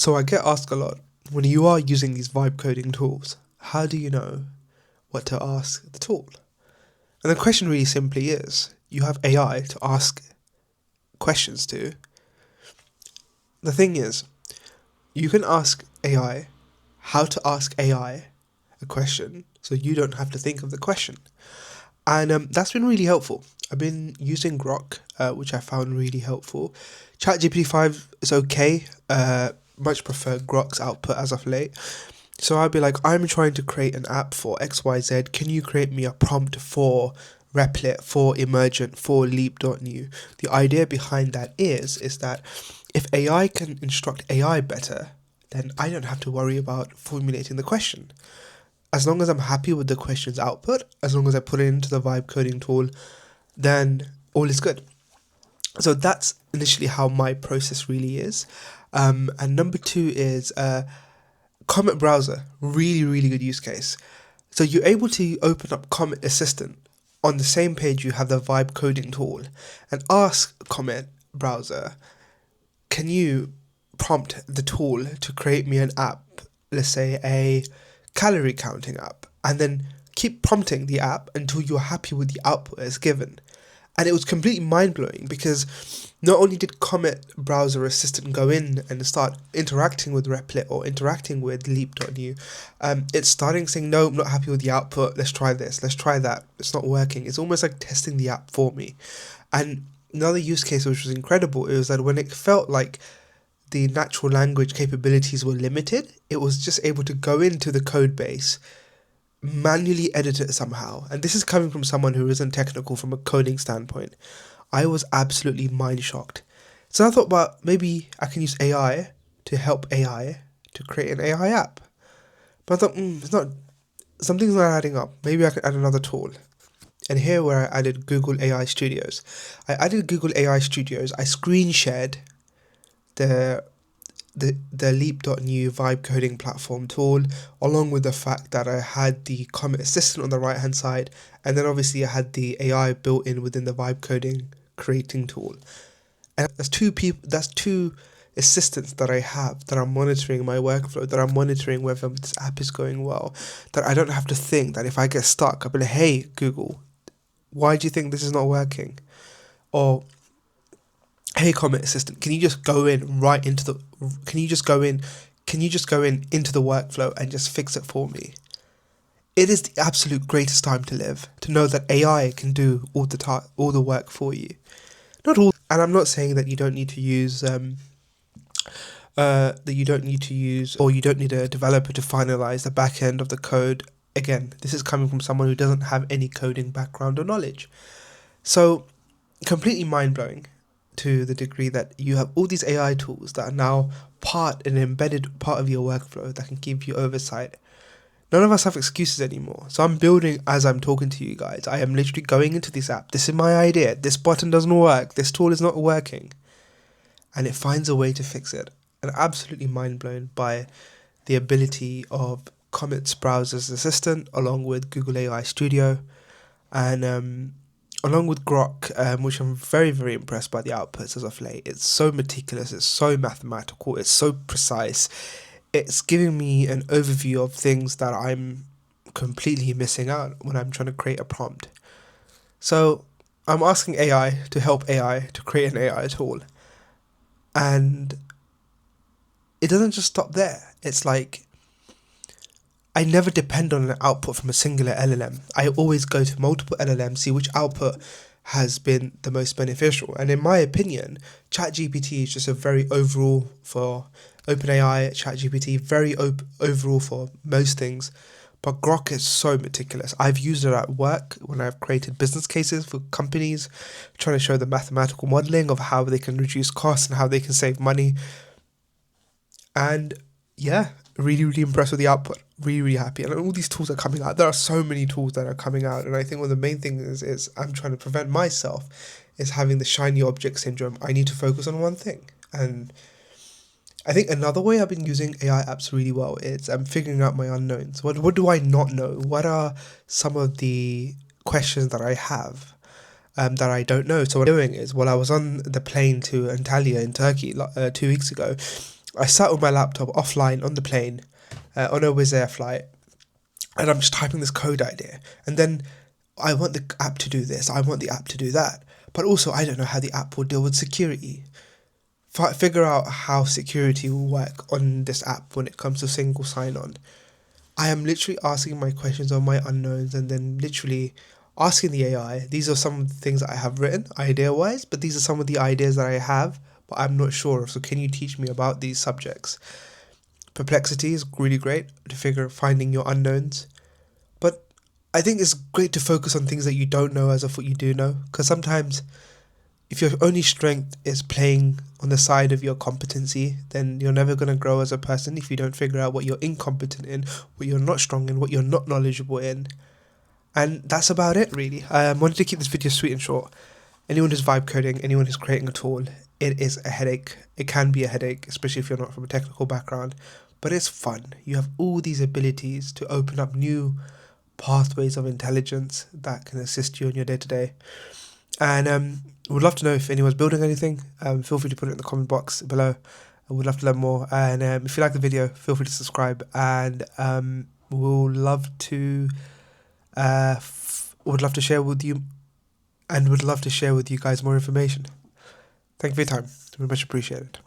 So I get asked a lot, when you are using these vibe coding tools, how do you know what to ask the tool? And the question really simply is, you have AI to ask questions to. The thing is, you can ask AI how to ask AI a question so you don't have to think of the question. And that's been really helpful. I've been using Grok, which I found really helpful. ChatGPT 5 is okay. Much prefer Grok's output as of late. So I'd be like, I'm trying to create an app for XYZ. Can you create me a prompt for Replit, for Emergent, for Leap.new? The idea behind that is that if AI can instruct AI better, then I don't have to worry about formulating the question. As long as I'm happy with the question's output, as long as I put it into the vibe coding tool, then all is good. So that's initially how my process really is. And number two is Comet Browser. Really, really good use case. So you're able to open up Comet Assistant. On the same page, you have the vibe coding tool and ask Comet Browser, can you prompt the tool to create me an app, let's say a calorie counting app, and then keep prompting the app until you're happy with the output it's given. And it was completely mind-blowing because not only did Comet Browser Assistant go in and start interacting with Replit or interacting with Leap.new, it's starting saying, no, I'm not happy with the output, let's try this, let's try that, it's not working. It's almost like testing the app for me. And another use case which was incredible is that when it felt like the natural language capabilities were limited, it was just able to go into the code base, manually edit it somehow. And this is coming from someone who isn't technical from a coding standpoint. I was absolutely mind shocked. So I thought, well, maybe I can use AI to help AI to create an AI app. But I thought, it's not, something's not adding up. Maybe I could add another tool. And here where I added Google AI Studios. I added Google AI Studios. I screen shared the Leap.new vibe coding platform tool, along with the fact that I had the Comet Assistant on the right hand side, and then obviously I had the AI built in within the vibe coding creating tool. And that's two assistants that I have that are monitoring my workflow, that are monitoring whether this app is going well, that I don't have to think that if I get stuck, I'll be like, hey Google, why do you think this is not working? Or hey Comet Assistant, can you just go in into the workflow and just fix it for me? It is the absolute greatest time to live, to know that AI can do all the work for you. Not all, and I'm not saying that you don't need to use or you don't need a developer to finalize the back end of the code. Again, this is coming from someone who doesn't have any coding background or knowledge. So completely mind-blowing, to the degree that you have all these AI tools that are now an embedded part of your workflow that can give you oversight. None of us have excuses anymore. So I'm building as I'm talking to you guys. I am literally going into this app. This is my idea. This button doesn't work. This tool is not working. And it finds a way to fix it. And absolutely mind blown by the ability of Comet's Browser's Assistant along with Google AI Studio. And along with Grok, which I'm very, very impressed by the outputs as of late. It's so meticulous, it's so mathematical, it's so precise. It's giving me an overview of things that I'm completely missing out when I'm trying to create a prompt. So I'm asking AI to help AI to create an AI tool. And it doesn't just stop there. It's like, I never depend on an output from a singular LLM. I always go to multiple LLMs, see which output has been the most beneficial. And in my opinion, ChatGPT is just a very overall for OpenAI, ChatGPT, very overall for most things. But Grok is so meticulous. I've used it at work when I've created business cases for companies, trying to show the mathematical modeling of how they can reduce costs and how they can save money. And yeah, really, really impressed with the output. Really, really happy. And all these tools are coming out. There are so many tools that are coming out. And I think one of the main things is I'm trying to prevent myself is having the shiny object syndrome. I need to focus on one thing. And I think another way I've been using AI apps really well is I'm figuring out my unknowns. What do I not know? What are some of the questions that I have that I don't know? So what I'm doing is, while I was on the plane to Antalya in Turkey 2 weeks ago, I sat with my laptop offline on the plane, on a Wizz Air flight, and I'm just typing this code idea. And then I want the app to do this, I want the app to do that. But also, I don't know how the app will deal with security. Figure out how security will work on this app when it comes to single sign-on. I am literally asking my questions on my unknowns and then literally asking the AI. These are some of the things that I have written idea-wise, but these are some of the ideas that I have, but I'm not sure of. So can you teach me about these subjects? Perplexity is really great to finding your unknowns. But I think it's great to focus on things that you don't know as of what you do know. Because sometimes if your only strength is playing on the side of your competency, then you're never going to grow as a person if you don't figure out what you're incompetent in, what you're not strong in, what you're not knowledgeable in. And that's about it, really. I wanted to keep this video sweet and short. Anyone who's vibe coding, anyone who's creating a tool, it is a headache. It can be a headache, especially if you're not from a technical background. But it's fun. You have all these abilities to open up new pathways of intelligence that can assist you in your day-to-day. And would love to know if anyone's building anything. Feel free to put it in the comment box below. I would love to learn more. And if you like the video, feel free to subscribe. And we'll love to would love to share with you guys more information. Thank you for your time. Very much appreciated.